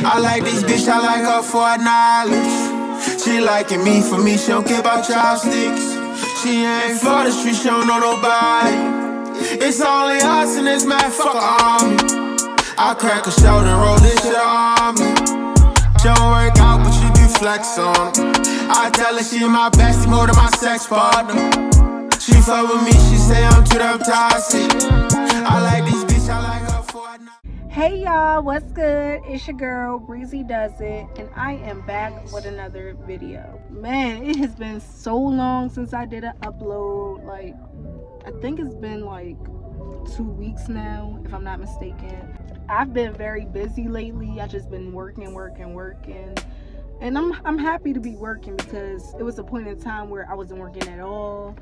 I like this bitch, I like her for her knowledge. She liking me for me, she don't care about chopsticks. She ain't for the street, she don't know nobody. It's only us in this motherfucker army. I crack a shoulder and roll this shit on me. She don't work out, but she do flex on it. I tell her she my bestie more than my sex partner. She fuck with me, she say I'm too damn toxic. I like this bitch, I like her for her knowledge. Hey y'all, what's good? It's your girl Breezy Does It, and I am back with another video. Man, it has been so long since I did an upload. Like, I think it's been like 2 weeks now, if I'm not mistaken. I've been very busy lately. I just been working, and I'm happy to be working because it was a point in time where I wasn't working at all,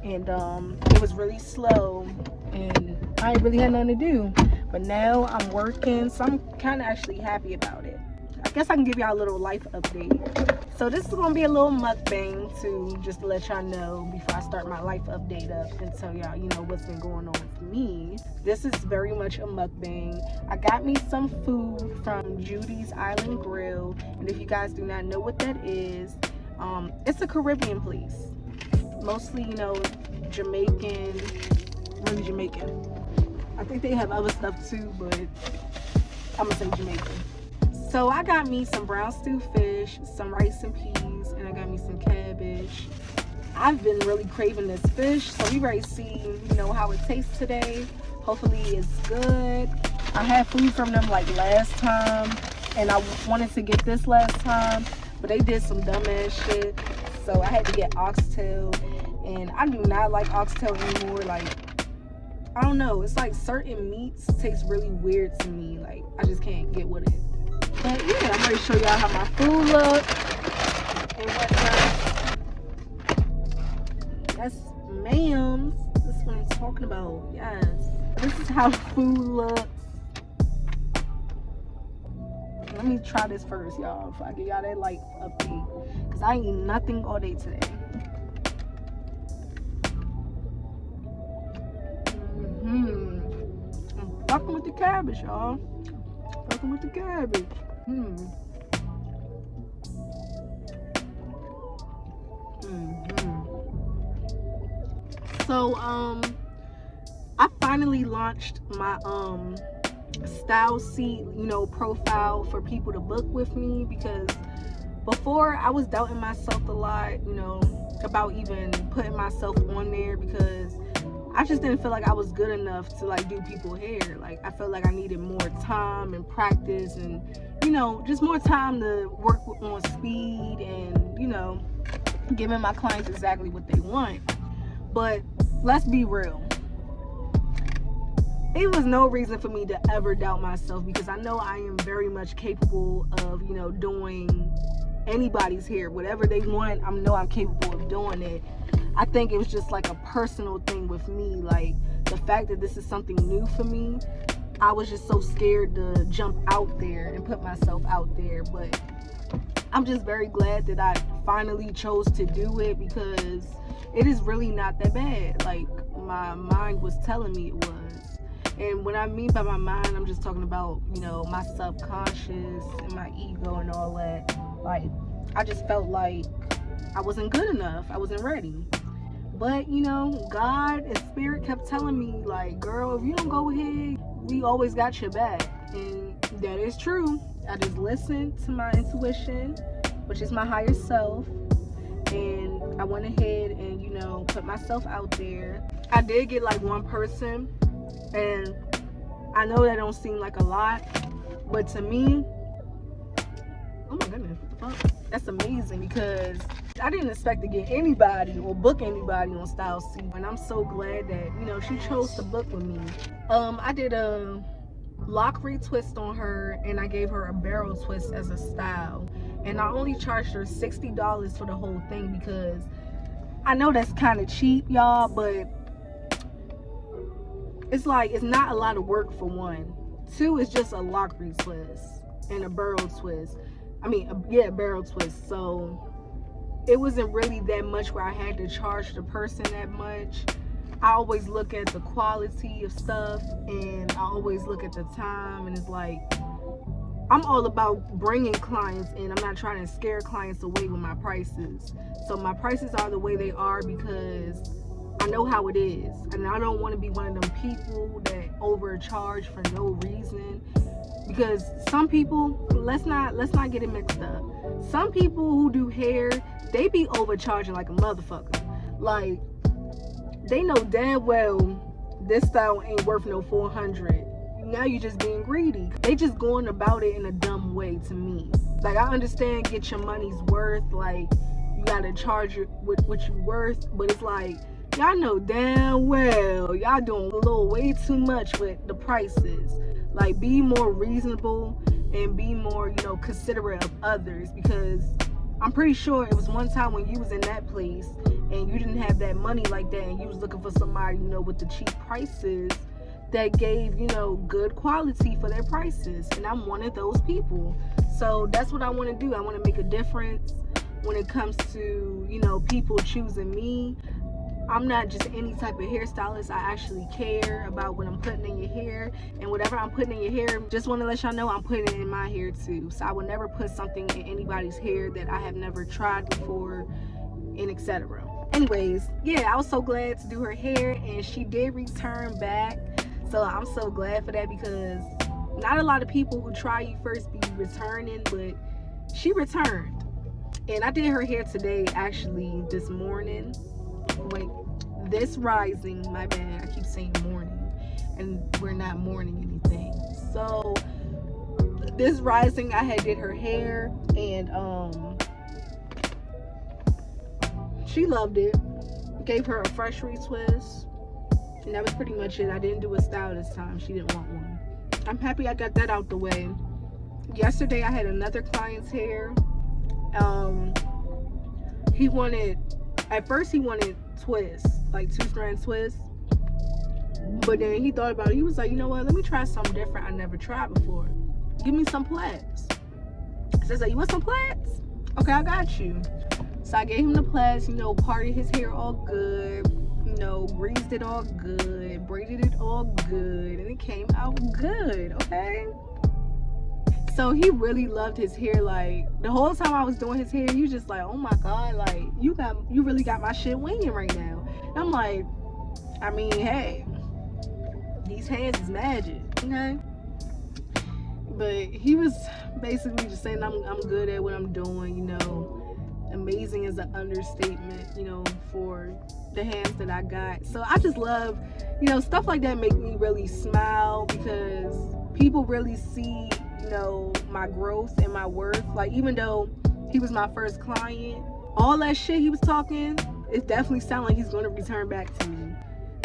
and it was really slow, and I ain't really had nothing to do. But now I'm working, so I'm kind of actually happy about it. I guess I can give y'all a little life update. So this is going to be a little mukbang to just let y'all know before I start my life update up and tell y'all, you know, what's been going on with me. This is very much a mukbang. I got me some food from Judy's Island Grill, and if you guys do not know what that is, it's a Caribbean place. Mostly, you know, Jamaican, really Jamaican. I think they have other stuff too, but I'm gonna say Jamaican. So I got me some brown stew fish, some rice and peas, and I got me some cabbage. I've been really craving this fish, so we ready to see, you know, how it tastes today. Hopefully it's good. I had food from them like last time, and I wanted to get this last time, but they did some dumbass shit, so I had to get oxtail, and I do not like oxtail anymore. Like, I don't know, it's like certain meats taste really weird to me. Like, I just can't get with it. But yeah, I'm ready to show y'all how my food looks and whatnot. Yes, ma'am. This is what I'm talking about. Yes. This is how food looks. Let me try this first, y'all, before I give y'all that life update. Because I ain't eating nothing all day today. I'm fucking with the cabbage, y'all. Fucking with the cabbage. So I finally launched my style seat, you know, profile for people to book with me, because before I was doubting myself a lot, you know, about even putting myself on there, because I just didn't feel like I was good enough to like do people's hair. Like, I felt like I needed more time and practice, and, you know, just more time to work on speed and, you know, giving my clients exactly what they want. But let's be real, it was no reason for me to ever doubt myself, because I know I am very much capable of, you know, doing anybody's hair. Whatever they want, I know I'm capable of doing it. I think it was just like a personal thing with me. Like, the fact that this is something new for me, I was just so scared to jump out there and put myself out there. But I'm just very glad that I finally chose to do it, because it is really not that bad. Like, my mind was telling me it was. And what I mean by my mind, I'm just talking about, you know, my subconscious and my ego and all that. Like, I just felt like I wasn't good enough. I wasn't ready. But, you know, God and Spirit kept telling me, like, girl, if you don't go ahead, we always got your back. And that is true. I just listened to my intuition, which is my higher self. And I went ahead and, you know, put myself out there. I did get like one person, and I know that don't seem like a lot, but to me, oh my goodness, what the fuck? That's amazing, because I didn't expect to get anybody or book anybody on Style C, and I'm so glad that, you know, she chose to book with me. I did a lock retwist on her, and I gave her a barrel twist as a style, and I only charged her $60 for the whole thing, because I know that's kind of cheap, y'all, but it's like, it's not a lot of work for one. Two, it's just a lock retwist and a barrel twist. I mean, yeah, barrel twist. So it wasn't really that much where I had to charge the person that much. I always look at the quality of stuff, and I always look at the time, and it's like, I'm all about bringing clients in. I'm not trying to scare clients away with my prices. So my prices are the way they are because I know how it is, and I don't want to be one of them people that overcharge for no reason. Because some people, let's not get it mixed up. Some people who do hair, they be overcharging like a motherfucker. Like, they know damn well this style ain't worth no 400. Now you just being greedy. They just going about it in a dumb way to me. Like, I understand get your money's worth, like you gotta charge it with what you worth, but it's like, y'all know damn well y'all doing a little way too much with the prices. Like, be more reasonable and be more, you know, considerate of others, because I'm pretty sure it was one time when you was in that place and you didn't have that money like that, and you was looking for somebody, you know, with the cheap prices that gave, you know, good quality for their prices, and I'm one of those people. So that's what I want to do. I want to make a difference when it comes to, you know, people choosing me. I'm not just any type of hairstylist. I actually care about what I'm putting in your hair, and whatever I'm putting in your hair, just want to let y'all know I'm putting it in my hair too. So I would never put something in anybody's hair that I have never tried before, and etc. Anyways, yeah, I was so glad to do her hair, and she did return back. So I'm so glad for that, because not a lot of people who try you first be returning, but she returned. And I did her hair today, actually, this morning. Wait, this rising, my bad, I keep saying morning, and we're not morning anything. So this rising, I had did her hair, and she loved it. Gave her a fresh retwist, and that was pretty much it. I didn't do a style this time. She didn't want one. I'm happy I got that out the way. Yesterday I had another client's hair. He wanted, at first he wanted twists, like 2-strand twists, but then he thought about it. He was like, you know what, let me try something different I never tried before. Give me some plaits. So I was like, you want some plaits? Okay, I got you. So I gave him the plaits, you know, parted his hair all good, you know, greased it all good, braided it all good, and it came out good, okay? So he really loved his hair. Like, the whole time I was doing his hair, he was just like, oh my God, like, you really got my shit winging right now. And I'm like, I mean, hey, these hands is magic, okay? But he was basically just saying I'm good at what I'm doing, you know. Amazing is an understatement, you know, for the hands that I got. So I just love, you know, stuff like that make me really smile, because people really see, you know, my growth and my worth. Like, even though he was my first client, all that shit he was talking, it definitely sounded like he's going to return back to me.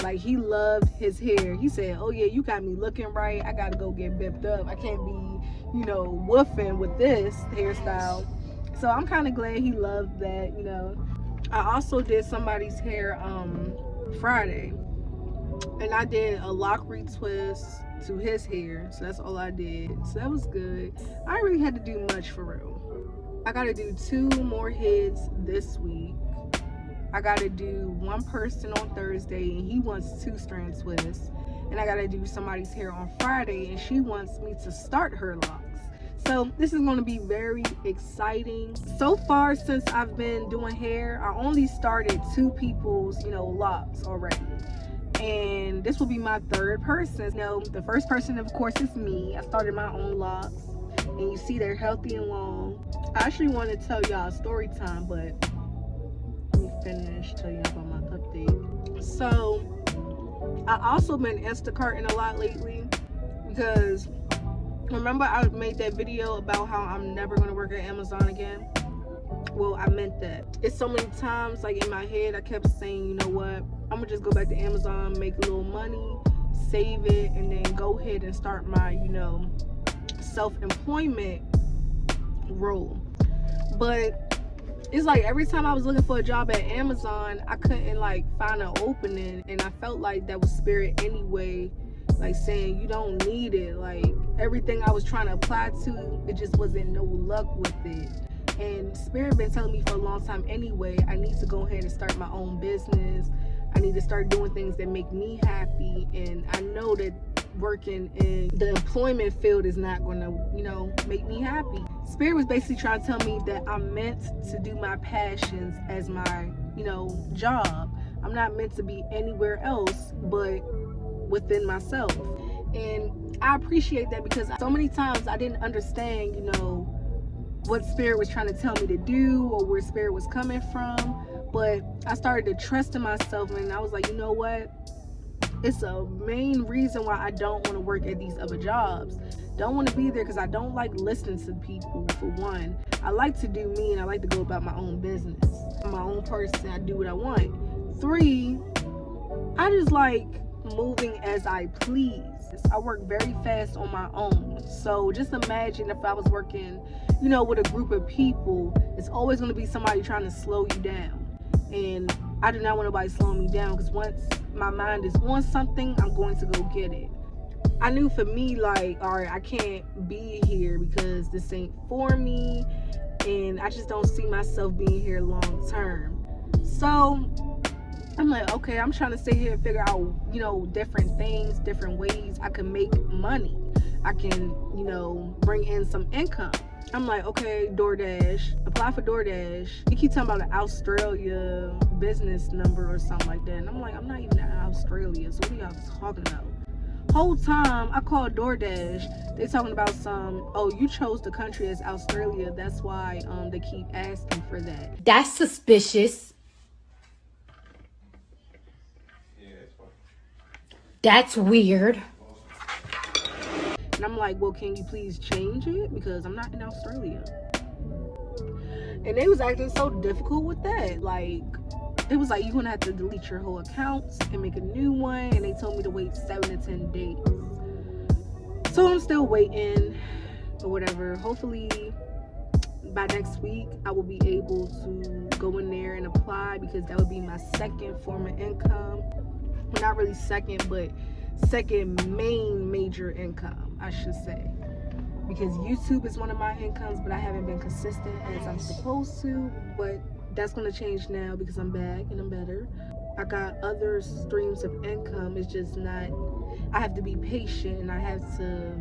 Like, he loved his hair. He said, oh yeah, you got me looking right. I gotta go get bipped up. I can't be, you know, woofing with this hairstyle. So I'm kind of glad he loved that, you know. I also did somebody's hair Friday, and I did a lock retwist to his hair. So that's all I did. So that was good. I didn't really had to do much for real. I gotta do 2 more heads this week. I gotta do one person on Thursday, and he wants 2-strand twists. And I gotta do somebody's hair on Friday, and she wants me to start her locks. So this is going to be very exciting. So far, since I've been doing hair, I only started 2 people's, you know, locks already. And this will be my 3rd person. You know, the first person, of course, is me. I started my own locks, and you see they're healthy and long. I actually want to tell y'all a story time, but let me finish telling you about my update. So I also been Instacarting a lot lately, because remember I made that video about how I'm never going to work at Amazon again? Well, I meant that. It's so many times, like, in my head, I kept saying, you know what, I'm going to just go back to Amazon, make a little money, save it, and then go ahead and start my, you know, self-employment role. But it's like every time I was looking for a job at Amazon, I couldn't, like, find an opening, and I felt like that was spirit anyway, like saying you don't need it. Like, everything I was trying to apply to, it just wasn't no luck with it. And spirit been telling me for a long time anyway, I need to go ahead and start my own business. I need to start doing things that make me happy, and I know that working in the employment field is not gonna, you know, make me happy. Spirit was basically trying to tell me that I'm meant to do my passions as my, you know, job. I'm not meant to be anywhere else but within myself. And I appreciate that, because so many times I didn't understand, you know, what Spirit was trying to tell me to do or where Spirit was coming from. But I started to trust in myself, and I was like, you know what? It's a main reason why I don't want to work at these other jobs. Don't want to be there because I don't like listening to people, for one. I like to do me, and I like to go about my own business. I'm my own person. I do what I want. 3, I just like moving as I please. I work very fast on my own. So just imagine if I was working, you know, with a group of people, it's always going to be somebody trying to slow you down. And I do not want nobody slowing me down, because once my mind is on something, I'm going to go get it. I knew for me, like, all right, I can't be here because this ain't for me, and I just don't see myself being here long term. So I'm like, okay, I'm trying to sit here and figure out, you know, different things, different ways I can make money. I can, you know, bring in some income. I'm like, okay, DoorDash, apply for DoorDash. You keep talking about an Australia business number or something like that. And I'm like, I'm not even in Australia, so what are y'all talking about? Whole time I called DoorDash, they talking about some, oh, you chose the country as Australia, that's why they keep asking for that. That's suspicious. That's weird. And I'm like, well, can you please change it? Because I'm not in Australia. And they was acting so difficult with that. Like, it was like, you're going to have to delete your whole accounts and make a new one. And they told me to wait 7 to 10 days. So I'm still waiting or whatever. Hopefully by next week, I will be able to go in there and apply, because that would be my second form of income. Well, not really second, but second main major income, I should say, because YouTube is one of my incomes, but I haven't been consistent as I'm supposed to. But that's going to change now because I'm back and I'm better. I got other streams of income. It's just not, I have to be patient, and I have to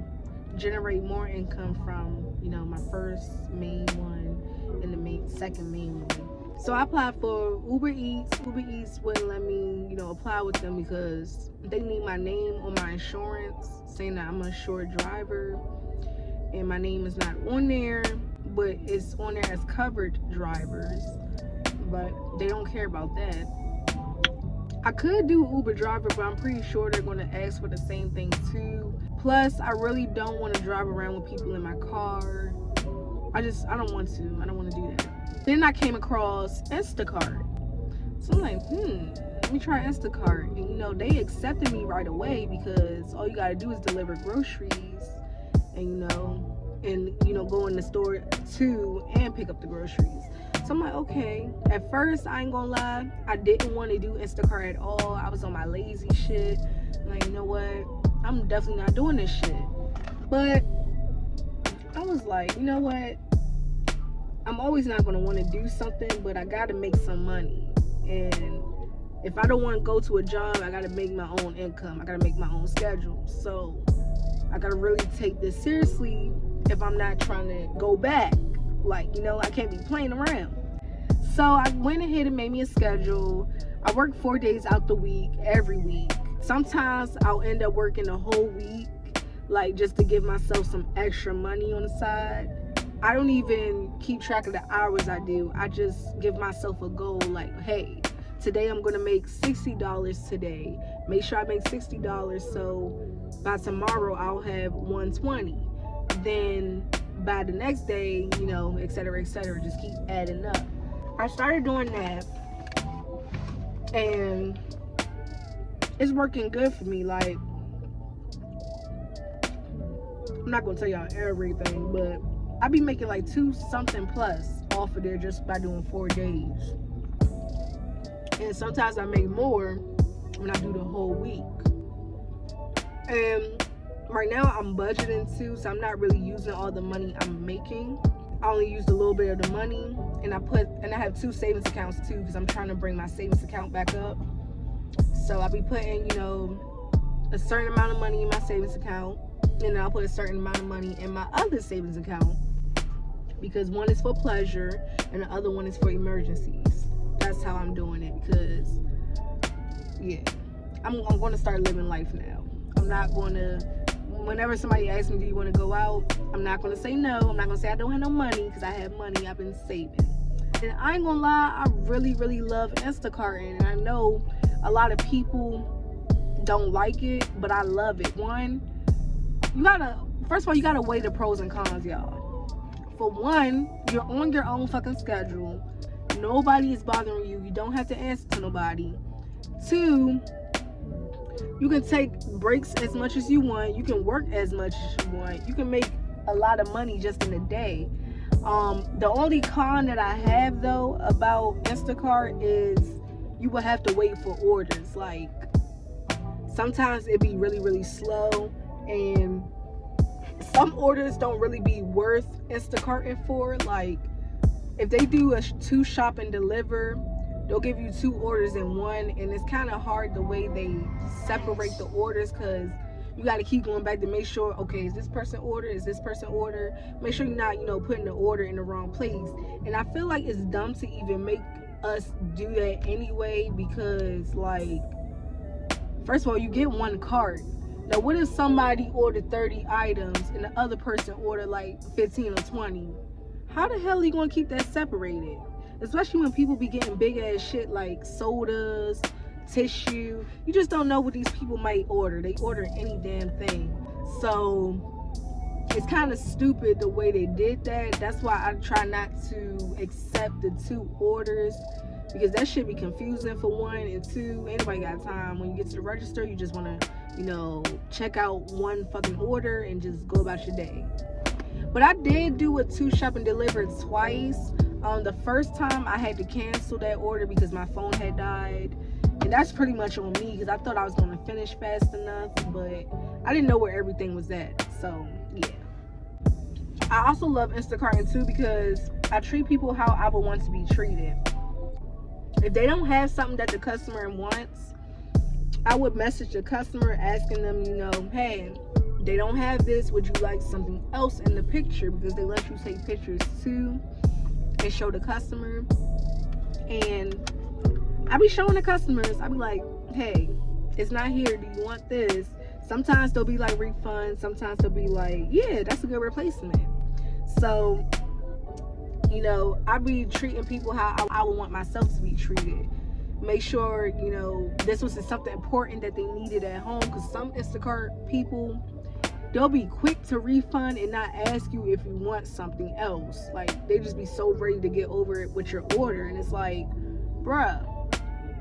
generate more income from, you know, my first main one and the second main one. So I applied for Uber Eats. Uber Eats wouldn't let me, you know, apply with them because they need my name on my insurance, saying that I'm an insured driver, and my name is not on there, but it's on there as covered drivers, but they don't care about that. I could do Uber driver, but I'm pretty sure they're going to ask for the same thing too. Plus, I really don't want to drive around with people in my car. I don't want to do that. Then I came across Instacart. So I'm like, let me try Instacart. And, you know, they accepted me right away, because all you got to do is deliver groceries and, go in the store too and pick up the groceries. So I'm like, okay. At first, I ain't gonna lie, I didn't want to do Instacart at all. I was on my lazy shit. I'm like, you know what? I'm definitely not doing this shit. But I was like, you know what? I'm always not going to want to do something, but I got to make some money. And if I don't want to go to a job, I got to make my own income. I got to make my own schedule. So I got to really take this seriously if I'm not trying to go back. Like, you know, I can't be playing around. So I went ahead and made me a schedule. I work 4 days out the week, every week. Sometimes I'll end up working the whole week, like just to give myself some extra money on the side. I don't even keep track of the hours I do. I just give myself a goal, like, hey, today I'm gonna make $60 today. Make sure I make $60, so by tomorrow I'll have $120. Then by the next day, you know, et cetera, just keep adding up. I started doing that, and it's working good for me. Like, I'm not gonna tell y'all everything, but I be making like 2 something plus off of there just by doing 4 days. And sometimes I make more when I do the whole week. And right now I'm budgeting too, so I'm not really using all the money I'm making. I only used a little bit of the money, and I have 2 savings accounts too, because I'm trying to bring my savings account back up. So I'll be putting, you know, a certain amount of money in my savings account, and then I'll put a certain amount of money in my other savings account, because one is for pleasure and the other one is for emergencies. That's how I'm doing it, because yeah, I'm going to start living life now. I'm not going to, whenever somebody asks me, do you want to go out, I'm not going to say no. I'm not going to say I don't have no money, because I have money I've been saving. And I ain't going to lie, I really, really love Instacart, and I know a lot of people don't like it, but I love it. One, first of all, you gotta weigh the pros and cons, y'all. For one, you're on your own fucking schedule. Nobody is bothering you. You don't have to answer to nobody. Two, you can take breaks as much as you want. You can work as much as you want. You can make a lot of money just in a day. The only con that I have though about Instacart is you will have to wait for orders. Like, sometimes it be really, really slow, and some orders don't really be worth Instacarting for. Like, if they do a 2 shop and deliver, they'll give you 2 orders in one, and it's kind of hard the way they separate the orders, because you got to keep going back to make sure, okay, is this person order? Is this person order? Make sure you're not, putting the order in the wrong place. And I feel like it's dumb to even make us do that anyway, because, like, first of all, you get one cart. Now, what if somebody ordered 30 items and the other person ordered like 15 or 20? How the hell are you going to keep that separated? Especially when people be getting big ass shit like sodas, tissue. You just don't know what these people might order. They order any damn thing. So it's kind of stupid the way they did that. That's why I try not to accept the 2 orders, because that should be confusing, for one. And 2, anybody got time. When you get to the register, you just want to, check out one fucking order and just go about your day. But I did do a 2 shop and deliver twice. The first time I had to cancel that order because my phone had died, and that's pretty much on me, because I thought I was going to finish fast enough, but I didn't know where everything was at. So yeah, I also love Instacart too, because I treat people how I would want to be treated. If they don't have something that the customer wants, I would message the customer asking them, hey, they don't have this, would you like something else in the picture? Because they let you take pictures too and show the customer. And I be showing the customers, I be like, hey, it's not here, do you want this? Sometimes they'll be like refund, sometimes they'll be like, yeah, that's a good replacement. So I be treating people how I would want myself to be treated. Make sure, this was something important that they needed at home, because some Instacart people, they'll be quick to refund and not ask you if you want something else. Like, they just be so ready to get over it with your order, and it's like, bruh,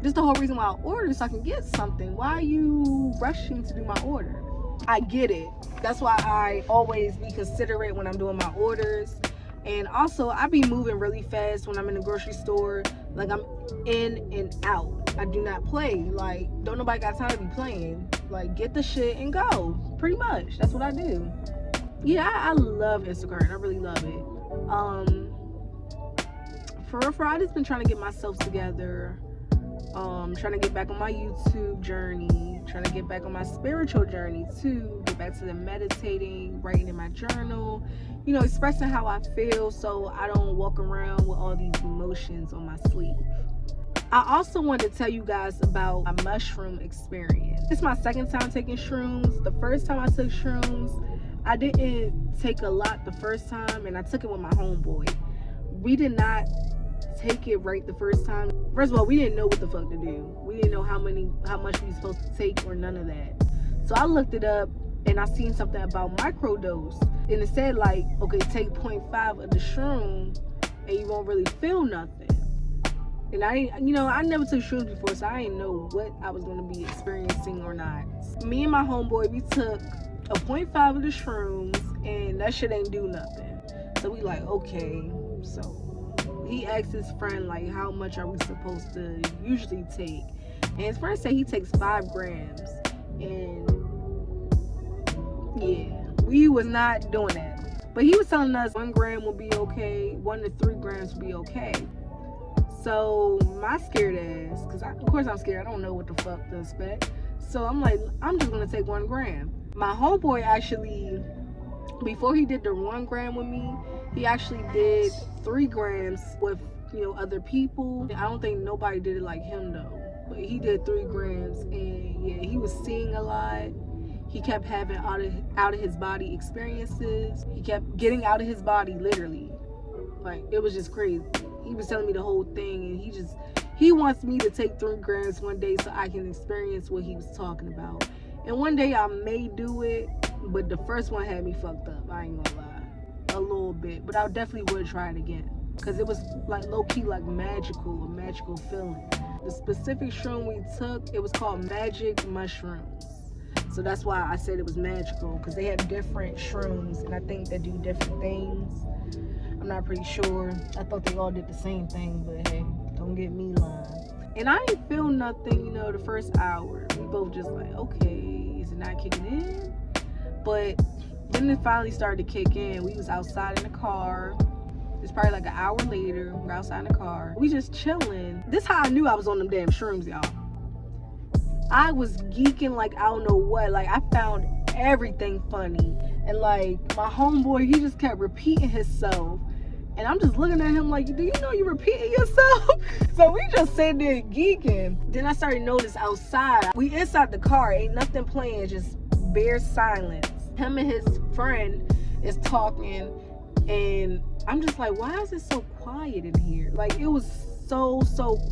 this is the whole reason why I ordered, so I can get something. Why are you rushing to do my order? I get it. That's why I always be considerate when I'm doing my orders. And also, I be moving really fast when I'm in the grocery store. Like, I'm in and out. I do not play. Like, don't nobody got time to be playing. Like, get the shit and go. Pretty much. That's what I do. Yeah, I love Instacart. I really love it. For I just been trying to get myself together. Trying to get back on my YouTube journey. Trying to get back on my spiritual journey too. Get back to the meditating, writing in my journal. Expressing how I feel, so I don't walk around with all these emotions on my sleeve. I also wanted to tell you guys about my mushroom experience. It's my second time taking shrooms. The first time I took shrooms, I didn't take a lot the first time, and I took it with my homeboy. We did not take it right the first time. First of all, we didn't know what the fuck to do. We didn't know how much we were supposed to take or none of that. So I looked it up, and I seen something about microdose, and it said like, okay, take 0.5 of the shroom and you won't really feel nothing. And I never took shrooms before, so I didn't know what I was going to be experiencing or not. Me and my homeboy, we took a 0.5 of the shrooms, and that shit ain't do nothing. So we like, okay. So he asked his friend, like, how much are we supposed to usually take? And his friend said he takes 5 grams. And yeah, we was not doing that. But he was telling us 1 gram will be okay, 1 to 3 grams will be okay. So my scared ass, because of course I'm scared, I don't know what the fuck to expect. So I'm like, I'm just gonna take 1 gram. My homeboy actually, before he did the 1 gram with me, he actually did 3 grams with, you know, other people. I don't think nobody did it like him though, but he did 3 grams, and yeah, he was seeing a lot. He kept having out of his body experiences. He kept getting out of his body, literally. Like, it was just crazy. He was telling me the whole thing, and he wants me to take 3 grams one day so I can experience what he was talking about. And one day I may do it, but the first one had me fucked up. I ain't gonna lie, a little bit. But I definitely would try it again, because it was like low-key like a magical feeling. The specific shroom we took, it was called magic mushrooms. So that's why I said it was magical, because they have different shrooms, and I think they do different things. I'm not pretty sure. I thought they all did the same thing, but hey, don't get me lying. And I ain't feel nothing, you know, the first hour. We both just like, okay, is it not kicking in? But then it finally started to kick in. We was outside in the car. It's probably like an hour later. We're outside in the car. We just chilling. This how I knew I was on them damn shrooms, y'all. I was geeking like I don't know what. Like, I found everything funny. And like, my homeboy, he just kept repeating himself. And I'm just looking at him like, do you know you're repeating yourself? So we just sitting there geeking. Then I started to notice outside. We inside the car, ain't nothing playing, just bare silence. Him and his friend is talking, and I'm just like, why is it so quiet in here? Like, it was so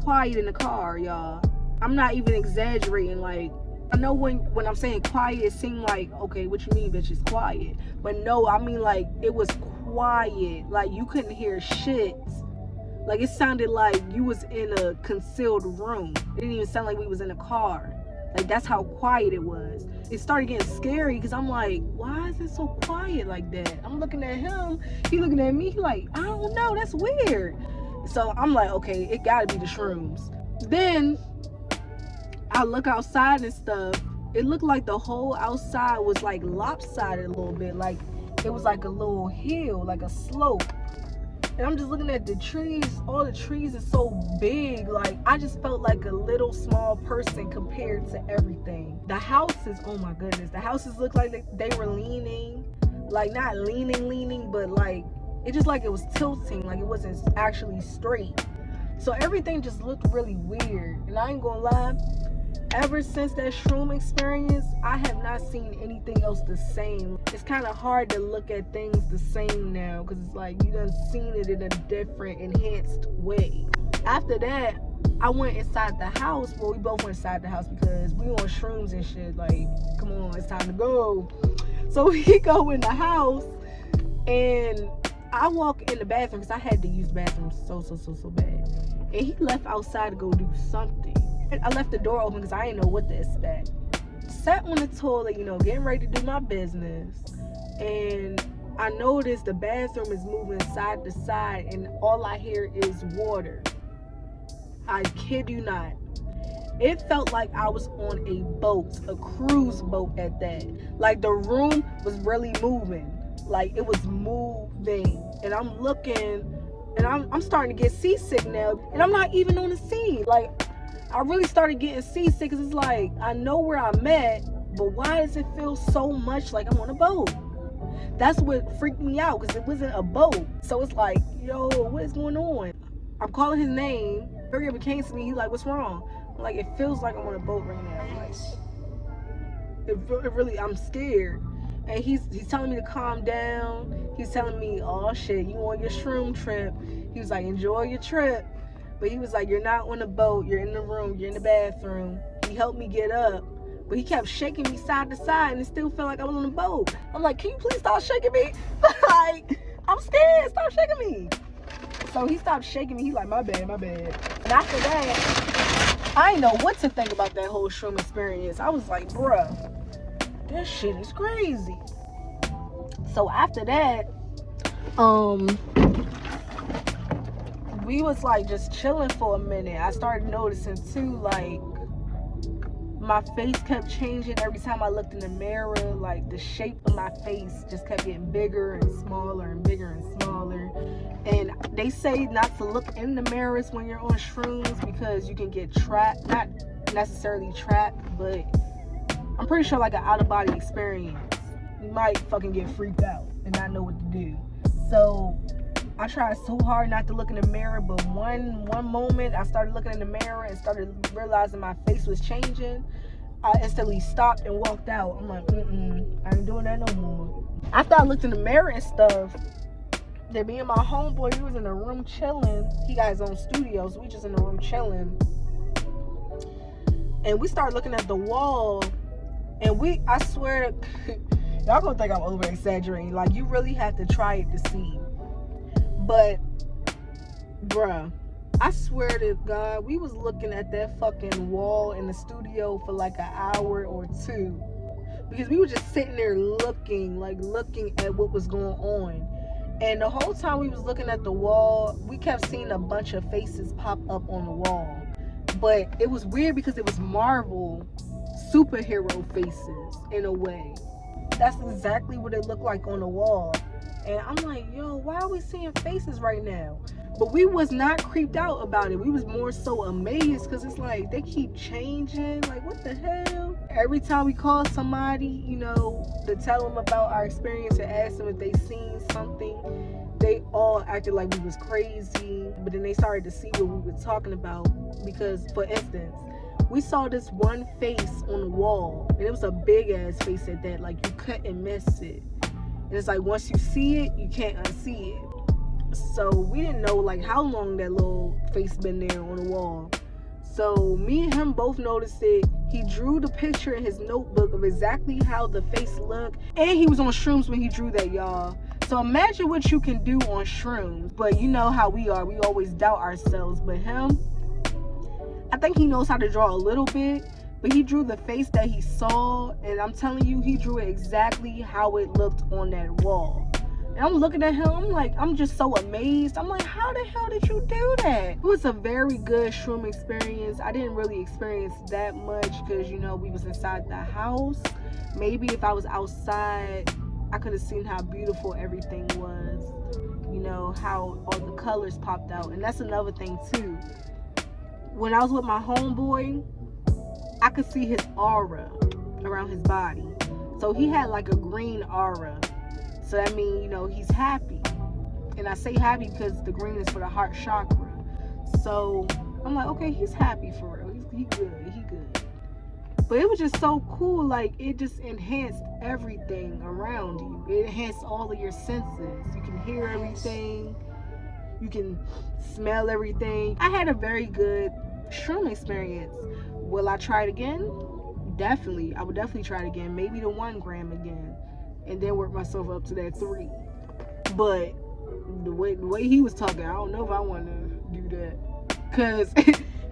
quiet in the car, y'all. I'm not even exaggerating. Like, I know when I'm saying quiet, it seemed like, okay, what you mean, bitch, it's quiet? But no, I mean, like, it was quiet. Like, you couldn't hear shit. Like, it sounded like you was in a concealed room. It didn't even sound like we was in a car. Like, that's how quiet it was. It started getting scary, because I'm like, why is it so quiet like that? I'm looking at him, he looking at me, he like, I don't know, that's weird. So I'm like, okay, it gotta be the shrooms. Then I look outside and stuff. It looked like the whole outside was like lopsided a little bit. Like, it was like a little hill, like a slope. And I'm just looking at the trees. All the trees are so big. Like, I just felt like a little small person compared to everything. The houses, oh my goodness. The houses looked like they were leaning. Like, not leaning, but like, it just like it was tilting. Like, it wasn't actually straight. So everything just looked really weird. And I ain't gonna lie, ever since that shroom experience, I have not seen anything else the same. It's kind of hard to look at things the same now, because it's like you done seen it in a different, enhanced way. After that, I went inside the house. Well, we both went inside the house because we on shrooms and shit. Like, come on, it's time to go. So we go in the house, and I walk in the bathroom because I had to use the bathroom so bad. And he left outside to go do something. I left the door open because I didn't know what to expect. Sat on the toilet, you know, getting ready to do my business. And I noticed the bathroom is moving side to side, and all I hear is water. I kid you not. It felt like I was on a boat, a cruise boat at that. Like, the room was really moving. Like, it was moving. And I'm looking, and I'm starting to get seasick now. And I'm not even on the scene. Like, I really started getting seasick, because it's like, I know where I'm at, but why does it feel so much like I'm on a boat? That's what freaked me out, because it wasn't a boat. So it's like, yo, what is going on? I'm calling his name. Hurry up, it came to me. He's like, what's wrong? I'm like, it feels like I'm on a boat right now. Like, it really, I'm scared. And he's telling me to calm down. He's telling me, oh shit, you on your shroom trip. He was like, enjoy your trip. But he was like, you're not on a boat, you're in the room, you're in the bathroom. He helped me get up, but he kept shaking me side to side, and it still felt like I was on a boat. I'm like, can you please stop shaking me? Like, I'm scared, stop shaking me. So he stopped shaking me. He's like, my bad. And after that, I didn't know what to think about that whole shroom experience. I was like, bruh, this shit is crazy. So after that, we was like just chilling for a minute. I started noticing too, like, my face kept changing every time I looked in the mirror. Like, the shape of my face just kept getting bigger and smaller and bigger and smaller. And they say not to look in the mirrors when you're on shrooms, because you can get trapped. Not necessarily trapped, but I'm pretty sure like an out-of-body experience. You might fucking get freaked out and not know what to do. So I tried so hard not to look in the mirror, but one moment I started looking in the mirror and started realizing my face was changing. I instantly stopped and walked out. I'm like, I ain't doing that no more. After I looked in the mirror and stuff, then me and my homeboy, we was in the room chilling. He got his own studio, so we just in the room chilling. And we started looking at the wall, and I swear, y'all gonna think I'm over exaggerating. Like, you really have to try it to see. But, bruh, I swear to God, we was looking at that fucking wall in the studio for like an hour or two. Because we were just sitting there looking at what was going on. And the whole time we was looking at the wall, we kept seeing a bunch of faces pop up on the wall. But it was weird because it was Marvel superhero faces in a way. That's exactly what it looked like on the wall. And I'm like, yo, why are we seeing faces right now? But we was not creeped out about it. We was more so amazed because it's like they keep changing. Like, what the hell? Every time we call somebody, you know, to tell them about our experience and ask them if they seen something, they all acted like we was crazy. But then they started to see what we were talking about. Because, for instance, we saw this one face on the wall. And it was a big ass face at that. Like, you couldn't miss it. And it's like, once you see it, you can't unsee it. So we didn't know like how long that little face been there on the wall. So me and him both noticed it. He drew the picture in his notebook of exactly how the face looked. And he was on shrooms when he drew that, y'all. So imagine what you can do on shrooms. But you know how we are. We always doubt ourselves. But him, I think he knows how to draw a little bit. But he drew the face that he saw. And I'm telling you, he drew it exactly how it looked on that wall. And I'm looking at him, I'm just so amazed. I'm like, how the hell did you do that? It was a very good shroom experience. I didn't really experience that much because, you know, we was inside the house. Maybe if I was outside, I could have seen how beautiful everything was. You know, how all the colors popped out. And that's another thing, too. When I was with my homeboy, I could see his aura around his body. So he had like a green aura. So that means, you know, he's happy. And I say happy because the green is for the heart chakra. So I'm like, okay, he's happy for real. He good. But it was just so cool. Like, it just enhanced everything around you. It enhanced all of your senses. You can hear everything. You can smell everything. I had a very good shroom experience. Will I try it again? Definitely. I would definitely try it again. Maybe the 1 gram again. And then work myself up to that 3. But the way he was talking, I don't know if I want to do that. Because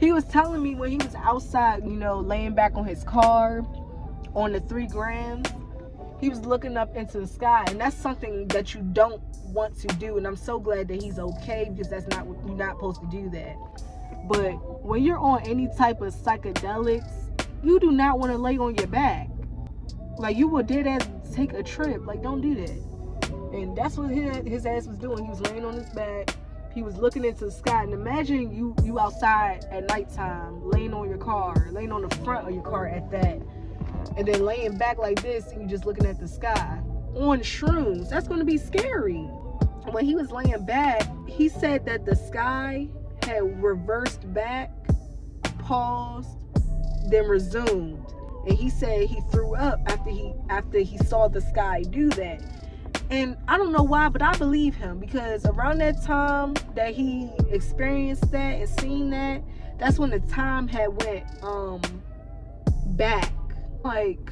he was telling me when he was outside, you know, laying back on his car on the 3 grams, he was looking up into the sky. And that's something that you don't want to do. And I'm so glad that he's okay, because that's not, you're not supposed to do that. But when you're on any type of psychedelics, you do not want to lay on your back. Like, you would did as take a trip. Like, don't do that. And that's what his ass was doing. He was laying on his back. He was looking into the sky. And imagine you outside at nighttime, laying on your car, laying on the front of your car at that, and then laying back like this, and you just looking at the sky on shrooms. That's going to be scary. When he was laying back, he said that the sky had reversed back, paused, then resumed. And he said he threw up after he saw the sky do that. And I don't know why, but I believe him, because around that time that he experienced that and seen that, that's when the time had went back. Like,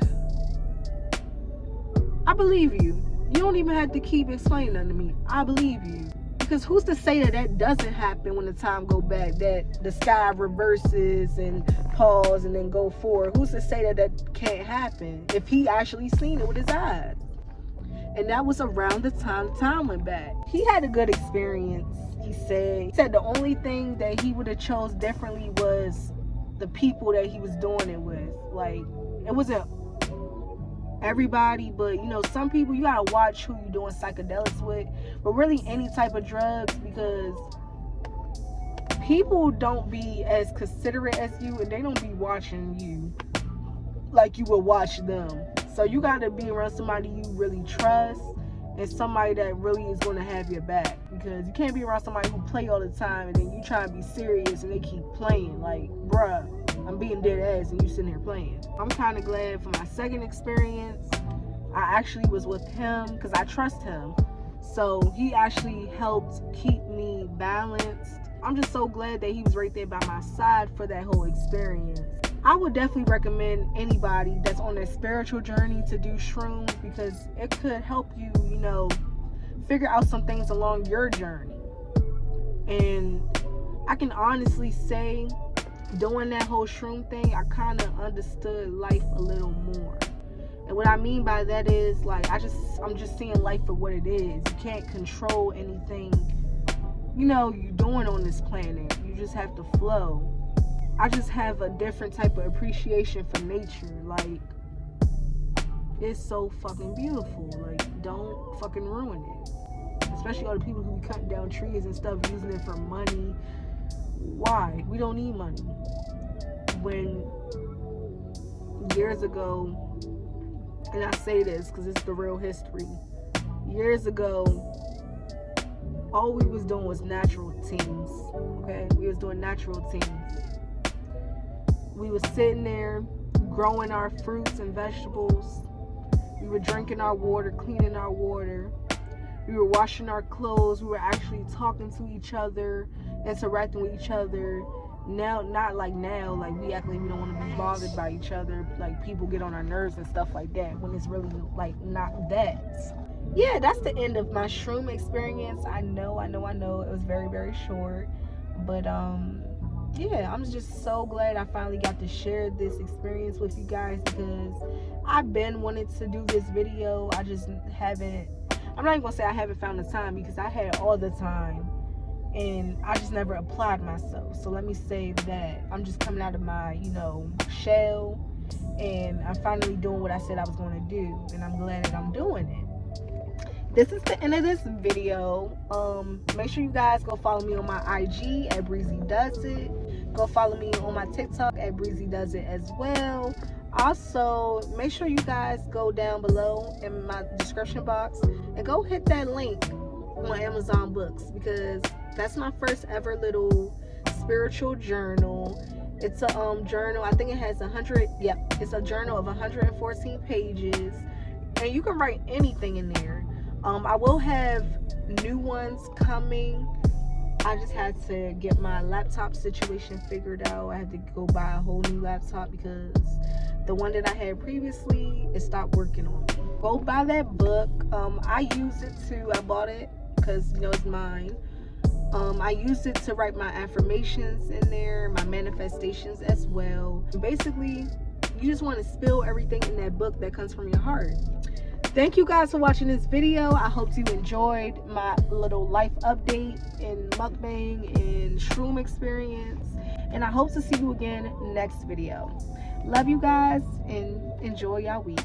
I believe you. You don't even have to keep explaining that to me. I believe you. Because who's to say that doesn't happen when the time go back, that the sky reverses and pause and then go forward? Who's to say that can't happen if he actually seen it with his eyes? And that was around the time went back. He had a good experience, he said the only thing that he would have chose differently was the people that he was doing it with. Like, it wasn't everybody, but you know, some people, you gotta watch who you're doing psychedelics with, but really any type of drugs, because people don't be as considerate as you, and they don't be watching you. like you would watch them. So you got to be around somebody you really trust and somebody that really is going to have your back, because you can't be around somebody who play all the time and then you try to be serious and they keep playing. Like, bruh, I'm being dead ass and you sitting here playing. I'm kind of glad for my second experience. I actually was with him because I trust him. So he actually helped keep me balanced. I'm just so glad that he was right there by my side for that whole experience. I would definitely recommend anybody that's on a spiritual journey to do shrooms, because it could help you, you know, figure out some things along your journey. And I can honestly say, doing that whole shroom thing, I kind of understood life a little more. And what I mean by that is, like, I'm just seeing life for what it is. You can't control anything, you know, you're doing on this planet. You just have to flow. I just have a different type of appreciation for nature. Like, it's so fucking beautiful. Like, don't fucking ruin it. Especially all the people who be cutting down trees and stuff, using it for money. Why? We don't need money. When years ago, and I say this because it's the real history, years ago, all we was doing was natural things. Okay? We was doing natural things. We was sitting there growing our fruits and vegetables. We were drinking our water, cleaning our water. We were washing our clothes. We were actually talking to each other, interacting with each other. Now, not like now, like we act like we don't want to be bothered by each other. Like, people get on our nerves and stuff like that, when it's really like not that. Yeah, that's the end of my shroom experience. I know. It was very, very short. But yeah, I'm just so glad I finally got to share this experience with you guys, because I've been wanting to do this video. I just haven't, I'm not even gonna say I haven't found the time, because I had all the time and I just never applied myself. So let me say that I'm just coming out of my, you know, shell, and I'm finally doing what I said I was going to do, and I'm glad that I'm doing it. This is the end of this video. Make sure you guys go follow me on my IG at Breezy'S. Go follow me on my TikTok at Breezy'S as well. Also, make sure you guys go down below in my description box and go hit that link on Amazon Books, because that's my first ever little spiritual journal. It's a journal. I think it has 100. Yep, it's a journal of 114 pages, and you can write anything in there. I will have new ones coming. I just had to get my laptop situation figured out. I had to go buy a whole new laptop because the one that I had previously, it stopped working on me. Go buy that book. I used it I bought it because, you know, it's mine. I used it to write my affirmations in there, my manifestations as well. Basically, you just want to spill everything in that book that comes from your heart. Thank you guys for watching this video. I hope you enjoyed my little life update and mukbang and shroom experience. And I hope to see you again next video. Love you guys and enjoy y'all week.